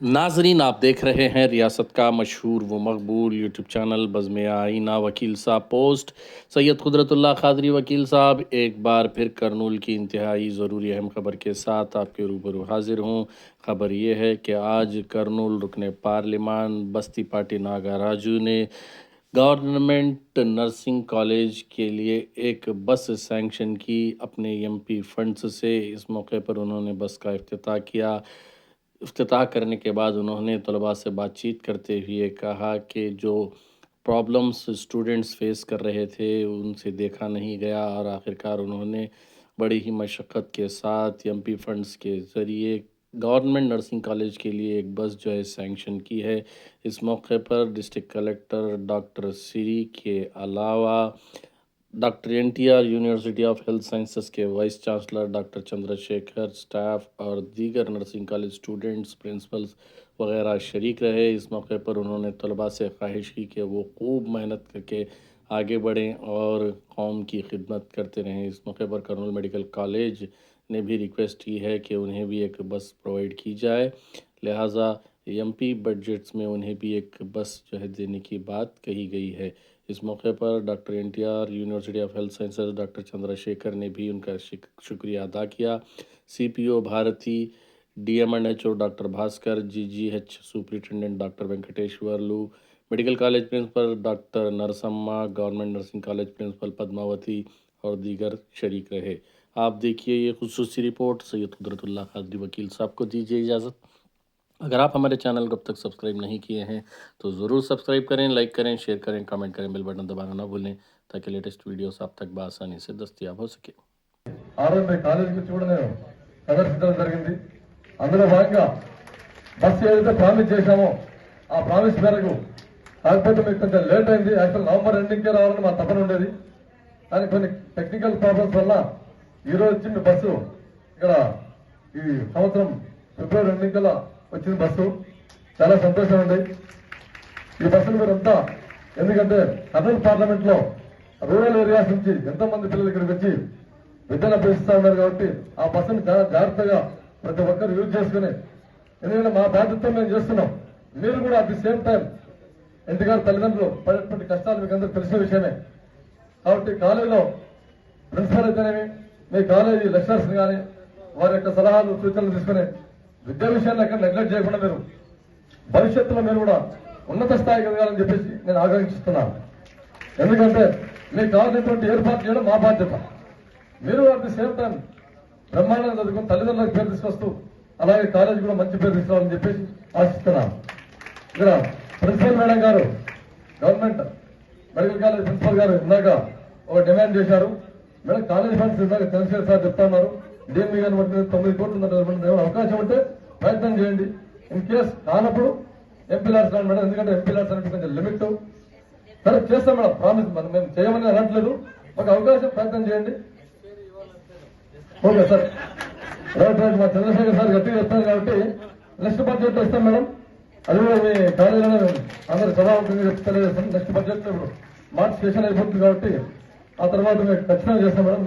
नाजरीन, आप देख रहे हैं रियासत का मशहूर व मकबूल यूट्यूब चैनल बज़्म आईना। वकील साहब पोस्ट। सैयद कुदरतुल्लाह क़ादरी वकील साहब एक बार फिर करनूल की इंतहाई ज़रूरी अहम खबर के साथ आपके रूबरू हाजिर हूँ। खबर ये है कि आज करनूल रुकने पार्लिमान बस्ती पार्टी नागा राजू ने गवर्नमेंट नर्सिंग कॉलेज के लिए एक बस सैंक्शन की अपने एमपी फंड्स से। इस मौके पर उन्होंने बस का इफ्तिताह किया। इफ्तिताह करने के बाद उन्होंने तलबा से बातचीत करते हुए कहा कि जो प्रॉब्लम्स स्टूडेंट्स फेस कर रहे थे उनसे देखा नहीं गया, और आखिरकार उन्होंने बड़ी ही मशक्क़त के साथ एमपी फंड्स के ज़रिए गवर्नमेंट नर्सिंग कॉलेज के लिए एक बस जो है सैंक्शन की है। इस मौके पर डिस्ट्रिक्ट कलेक्टर डॉक्टर सिरी के अलावा doctor NTR university of health sciences के vice chancellor doctor Chandrashekar, staff और दीगर नर्सिंग कॉलेज स्टूडेंट्स, प्रिंसिपल्स वगैरह शरीक रहे। इस मौके पर उन्होंने तलबा से ख्वाहिश की कि वो खूब मेहनत करके आगे बढ़ें और कौम की खिदमत करते रहें। इस मौके पर करनूल मेडिकल कॉलेज ने भी रिक्वेस्ट की है कि उन्हें भी एक बस प्रोवाइड की जाए, लिहाजा एमपी बजट्स में उन्हें भी एक बस जो है देने की बात कही गई है। इस मौके पर doctor NTR university of health sciences doctor Chandrashekar ने भी उनका शुक्रिया अदा किया। CPO Bharati, DMNHO doctor Bhaskar, GGH superintendent doctor Venkateswarlu, medical college principal doctor Narasamma, government nursing college principal Padmavati और दीगर शरीक रहे। आप देखिए ये खुसूसी रिपोर्ट। सैयद कुदरतुल्लाह क़ादरी वकील साहब को दीजिए इजाज़त। अगर आप हमारे चैनल को अब तक सब्सक्राइब नहीं किए हैं तो ज़रूर सब्सक्राइब करें, लाइक करें, शेयर करें, कमेंट करें, बेल बटन दबाना ना भूलें ताकि लेटेस्ट वीडियोस आप तक बआसानी से दस्तयाब हो सके। కాలేజీకి చూడలేను ప్రదర్శించడం జరిగింది. అందులో భాగంగా బస్సు ఏదైతే ప్రామిస్ చేశామో ఆ ప్రామిస్ మేరకు, కాకపోతే మీకు కొంచెం లేట్ అయింది. యాక్చువల్ నవంబర్ ఎండింగ్కే రావాలని మా తపన ఉండేది, కానీ కొన్ని టెక్నికల్ ప్రాబ్లమ్స్ వల్ల ఈరోజు వచ్చి మీ బస్సు ఇక్కడ ఈ సంవత్సరం ఫిబ్రవరి ఎండింగ్ కల్లా వచ్చింది. బస్సు చాలా సంతోషం ఉంది. ఈ బస్సులు మీరంతా, ఎందుకంటే కర్నూలు పార్లమెంట్ లో రూరల్ ఏరియాస్ నుంచి ఎంతో మంది పిల్లలు ఇక్కడికి వచ్చి విద్యను అభ్యసిస్తా ఉన్నారు కాబట్టి ఆ బస్సును చాలా జాగ్రత్తగా ప్రతి ఒక్కరు యూజ్ చేసుకుని, ఎందుకంటే మా బాధ్యత మేము చేస్తున్నాం. మీరు కూడా అట్ ది సేమ్ టైం ఇంటికాడ తల్లిదండ్రులు పడేటువంటి కష్టాలు మీకు అందరూ తెలిసిన విషయమే. కాబట్టి కాలేజీలో ప్రిన్సిపల్ అయితేనేమి, మీ కాలేజీ లెక్చరర్స్ కానీ వారి యొక్క సలహాలు సూచనలు తీసుకుని విద్యా విషయాన్ని ఎక్కడ నెగ్లెక్ట్ చేయకుండా మీరు భవిష్యత్తులో మీరు కూడా ఉన్నత స్థాయికి ఎదగాలని చెప్పేసి నేను ఆకాంక్షిస్తున్నాను. ఎందుకంటే మీకు కావాల్సినటువంటి ఏర్పాటు చేయడం మా బాధ్యత. మీరు అట్ ది సేమ్ టైం బ్రహ్మాండంగా చదువుకుని తల్లిదండ్రులకు పేరు తీసుకొస్తూ అలాగే కాలేజీ కూడా మంచి పేరు తీసుకోవాలని చెప్పేసి ఆశిస్తున్నాను. ఇక్కడ ప్రిన్సిపల్ మేడం గారు, గవర్నమెంట్ మెడికల్ కాలేజ్ ప్రిన్సిపల్ గారు ఇందాక ఒక డిమాండ్ చేశారు. మేడం కాలేజ్ ఫండ్స్ ఇందాక చంద్రశేఖర్ సార్ చెప్తా ఉన్నారు, డిఎంఈ గారిని బట్టి 9 కోట్లు ఉందంటే అవకాశం ఉంటే ప్రయత్నం చేయండి. ఇన్ కేస్ కానప్పుడు ఎంపీలార్స్ రాండి మేడం, ఎందుకంటే ఎంపీలార్స్ అంటే కొంచెం లిమిట్. సరే చేస్తాం మేడం, ప్రామిస్. మేము చేయమని అనట్లేదు, ఒక అవకాశం ప్రయత్నం చేయండి. Okay sir, right right. మా చంద్రశేఖర్ సార్ గట్టిగా చెప్తాను కాబట్టి నెక్స్ట్ బడ్జెట్ లో ఇస్తాం మేడం. అది కూడా మీ కాలేజీలోనే అందరూ సభాముఖంగా చెప్తే నెక్స్ట్ బడ్జెట్ లో మార్చి సెషన్ అయిపోతుంది కాబట్టి ఆ తర్వాత మేము ఖచ్చితంగా చేస్తాం మేడం.